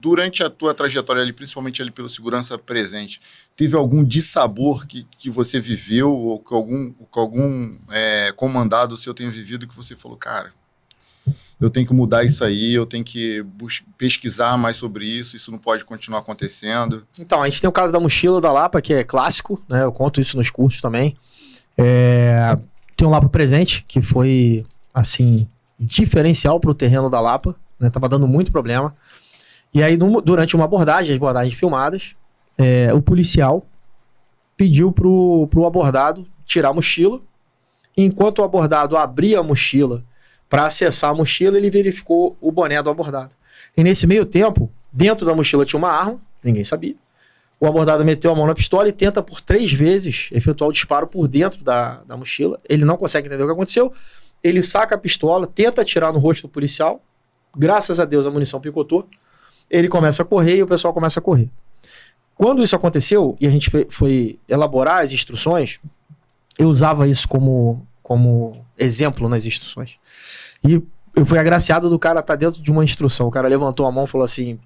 Durante a tua trajetória ali, principalmente ali pelo segurança presente, teve algum dissabor que você viveu ou que algum comandado seu tenha vivido que você falou, cara, eu tenho que mudar isso aí, eu tenho que pesquisar mais sobre isso não pode continuar acontecendo? Então, a gente tem o caso da mochila da Lapa, que é clássico, né? Eu conto isso nos cursos também. Tem o Lapa Presente, que foi, assim, diferencial para o terreno da Lapa, né? Tava dando muito problema. E aí, durante uma abordagem, as abordagens filmadas, o policial pediu pro abordado tirar a mochila. Enquanto o abordado abria a mochila para acessar a mochila, ele verificou o boné do abordado. E nesse meio tempo, dentro da mochila tinha uma arma, ninguém sabia. O abordado meteu a mão na pistola e tenta por 3 vezes efetuar o disparo por dentro da mochila. Ele não consegue entender o que aconteceu. Ele saca a pistola, tenta atirar no rosto do policial. Graças a Deus a munição picotou. Ele começa a correr e o pessoal começa a correr. Quando isso aconteceu e a gente foi elaborar as instruções, eu usava isso como exemplo nas instruções. E eu fui agraciado do cara estar dentro de uma instrução. O cara levantou a mão e falou assim,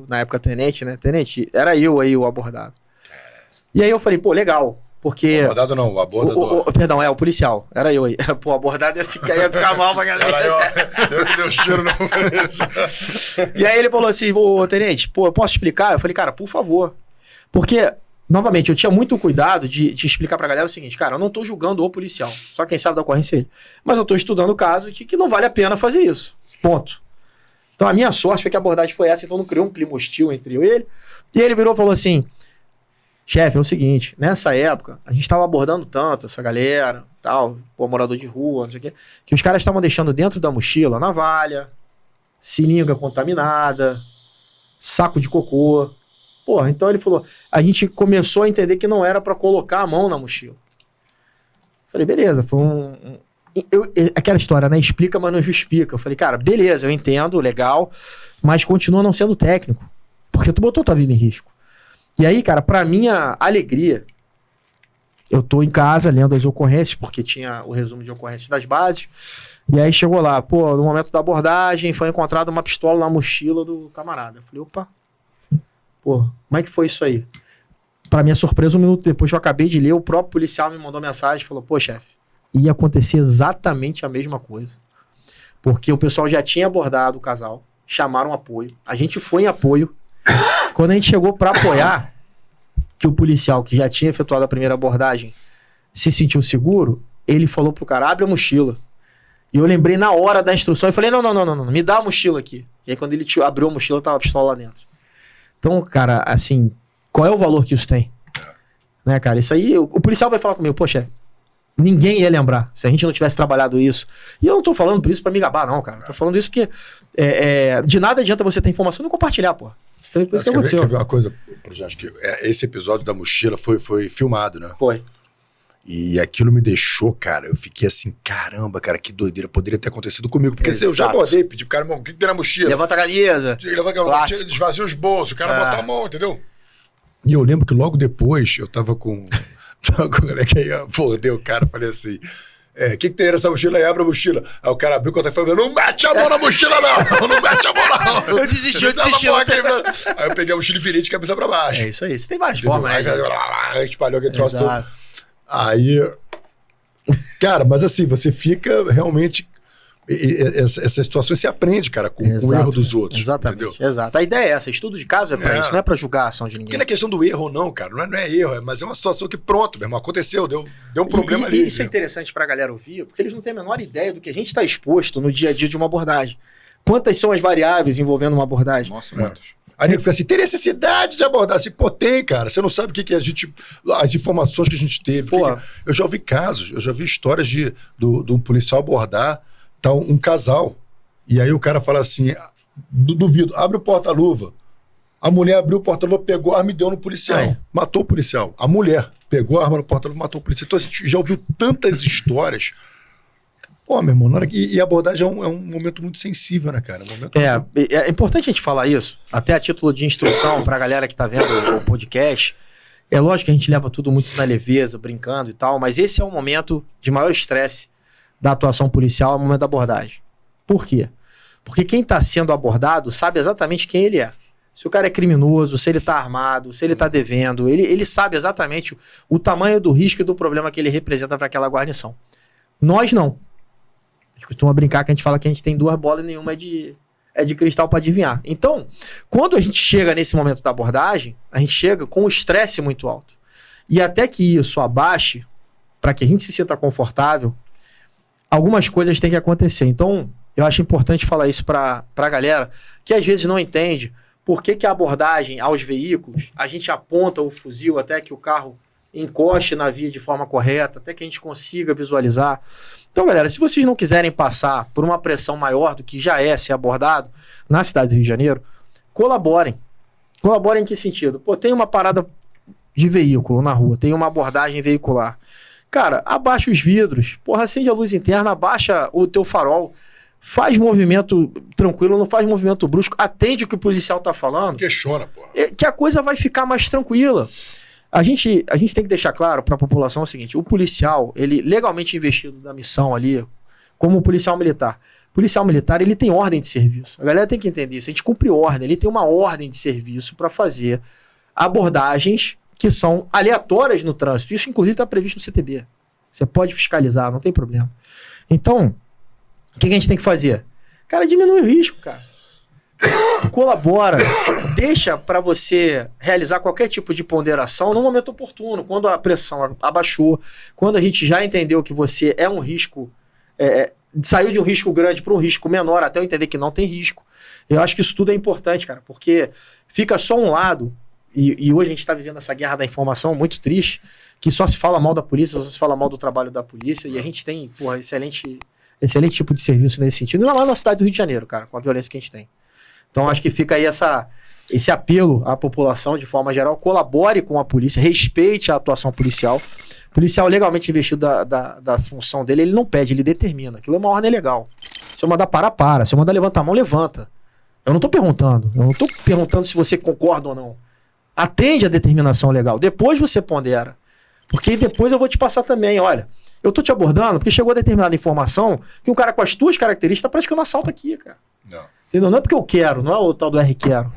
na época tenente, né? Tenente, era eu aí o abordado. E aí eu falei, pô, legal. Porque... O abordado não, o abordador. Perdão, o policial. Era eu aí. Pô, o abordado ia ficar mal pra galera. Caralho, eu que dei o cheiro não. E aí ele falou assim, ô tenente, pô, eu posso explicar? Eu falei, cara, por favor. Porque, novamente, eu tinha muito cuidado de explicar pra galera o seguinte, cara, eu não tô julgando o policial. Só quem sabe da ocorrência é ele. Mas eu tô estudando o caso de que não vale a pena fazer isso. Ponto. Então a minha sorte foi que a abordagem foi essa, então não criou um clima hostil entre eu e ele. E ele virou e falou assim, chefe, é o seguinte, nessa época, a gente tava abordando tanto essa galera, tal, pô, morador de rua, não sei o quê, que os caras estavam deixando dentro da mochila navalha, seringa contaminada, saco de cocô. Porra, então ele falou, a gente começou a entender que não era pra colocar a mão na mochila. Falei, beleza, foi aquela história, né, explica, mas não justifica. Eu falei, cara, beleza, eu entendo, legal, mas continua não sendo técnico, porque tu botou tua vida em risco. E aí, cara, pra minha alegria, eu tô em casa lendo as ocorrências, porque tinha o resumo de ocorrências das bases, e aí chegou lá, pô, no momento da abordagem foi encontrada uma pistola na mochila do camarada. Eu falei, opa, pô, como é que foi isso aí? Pra minha surpresa, 1 minuto depois que eu acabei de ler, o próprio policial me mandou mensagem e falou, pô, chefe, ia acontecer exatamente a mesma coisa. Porque o pessoal já tinha abordado o casal, chamaram apoio, a gente foi em apoio. Quando a gente chegou pra apoiar, que o policial que já tinha efetuado a primeira abordagem se sentiu seguro, ele falou pro cara, abre a mochila. E eu lembrei na hora da instrução e falei, não, me dá a mochila aqui. E aí quando ele abriu a mochila, tava a pistola lá dentro. Então, cara, assim, qual é o valor que isso tem? Né, cara, isso aí, o policial vai falar comigo, poxa, ninguém ia lembrar se a gente não tivesse trabalhado isso. E eu não tô falando por isso pra me gabar, não, cara. Tô falando isso porque de nada adianta você ter informação e não compartilhar, pô. Então, isso que aconteceu. Quer ver uma coisa, Jorge, que esse episódio da mochila foi filmado, né? Foi. E aquilo me deixou, cara, eu fiquei assim, caramba, cara, que doideira, poderia ter acontecido comigo. Porque se eu já abordei, pedi pro cara, irmão, o que tem na mochila? Levanta a camisa. Levanta a camisa, desvazia os bolsos, o cara botar a mão, entendeu? E eu lembro que logo depois, eu tava com... Abordei o cara, falei assim... O que tem nessa mochila aí? Abre a mochila. Aí o cara abriu o contato e falou, não mete a mão na mochila não mete a mão não. Eu desisti. Aí eu peguei a mochila e virei de cabeça pra baixo. É isso aí, você tem várias formas. Aí espalhou aquele troço todo. Aí, cara, mas assim, você fica realmente... Essas situações você aprende, cara, com o erro dos outros. Exatamente, entendeu? Exato. A ideia é essa, estudo de caso é pra isso, não é pra julgar a ação de ninguém. Porque não é questão do erro ou não, cara, não é erro, mas é uma situação que pronto, meu irmão, aconteceu, deu um problema ali. E isso é interessante pra galera ouvir, porque eles não têm a menor ideia do que a gente tá exposto no dia a dia de uma abordagem. Quantas são as variáveis envolvendo uma abordagem? Nossa, muitas. Aí ele fica assim, tem necessidade de abordar? Assim, pô, tem, cara. Você não sabe o que a gente... As informações que a gente teve. Eu já ouvi casos, eu já vi histórias de um policial abordar um casal. E aí o cara fala assim, duvido, abre o porta-luva. A mulher abriu o porta-luva, pegou a arma e deu no policial. Matou o policial. A mulher pegou a arma no porta-luva e matou o policial. Então a gente já ouviu tantas histórias... Pô, meu irmão, e a abordagem é um momento muito sensível, né, cara? É importante a gente falar isso, até a título de instrução pra galera que tá vendo o podcast. É lógico que a gente leva tudo muito na leveza, brincando e tal, mas esse é o momento de maior estresse da atuação policial, é o momento da abordagem. Por quê? Porque quem tá sendo abordado sabe exatamente quem ele é. se o cara é criminoso, se ele tá armado, se ele tá devendo. Ele sabe exatamente o tamanho do risco e do problema que ele representa para aquela guarnição. Nós não. A gente costuma brincar que a gente fala que a gente tem 2 bolas e nenhuma é de cristal para adivinhar. Então, quando a gente chega nesse momento da abordagem, a gente chega com um estresse muito alto. E até que isso abaixe, para que a gente se sinta confortável, algumas coisas têm que acontecer. Então, eu acho importante falar isso para a galera que às vezes não entende por que a abordagem aos veículos, a gente aponta o fuzil até que o carro encoste na via de forma correta, até que a gente consiga visualizar. Então, galera, se vocês não quiserem passar por uma pressão maior do que já é ser abordado na cidade do Rio de Janeiro, colaborem. Colaborem em que sentido? Pô, tem uma parada de veículo na rua, tem uma abordagem veicular. Cara, abaixa os vidros, porra, acende a luz interna, abaixa o teu farol, faz movimento tranquilo, não faz movimento brusco, atende o que o policial tá falando. Questiona, porra. Que a coisa vai ficar mais tranquila. A gente tem que deixar claro para a população o seguinte, o policial, ele legalmente investido da missão ali, como o policial militar. O policial militar, ele tem ordem de serviço. A galera tem que entender isso. A gente cumpre ordem, ele tem uma ordem de serviço para fazer abordagens que são aleatórias no trânsito. Isso, inclusive, está previsto no CTB. Você pode fiscalizar, não tem problema. Então, o que a gente tem que fazer? Cara, diminui o risco, cara. Colabora, deixa para você realizar qualquer tipo de ponderação no momento oportuno, quando a pressão abaixou, quando a gente já entendeu que você é um risco, saiu de um risco grande para um risco menor, até eu entender que não tem risco. Eu acho que isso tudo é importante, cara, porque fica só um lado, e hoje a gente está vivendo essa guerra da informação muito triste, que só se fala mal da polícia, só se fala mal do trabalho da polícia, e a gente tem, porra, excelente tipo de serviço nesse sentido, ainda lá na cidade do Rio de Janeiro, cara, com a violência que a gente tem. Então acho que fica aí esse apelo à população de forma geral, colabore com a polícia, respeite a atuação policial. O policial legalmente investido da função dele, ele não pede, ele determina. Aquilo é uma ordem legal. Se eu mandar parar, para. Se eu mandar levantar a mão, levanta. Eu não estou perguntando se você concorda ou não. Atende a determinação legal. Depois você pondera. Porque depois eu vou te passar também, olha, eu tô te abordando porque chegou a determinada informação que um cara com as tuas características está praticando assalto aqui, cara. Não. Entendeu? Não é porque eu quero, não é o tal do R quero.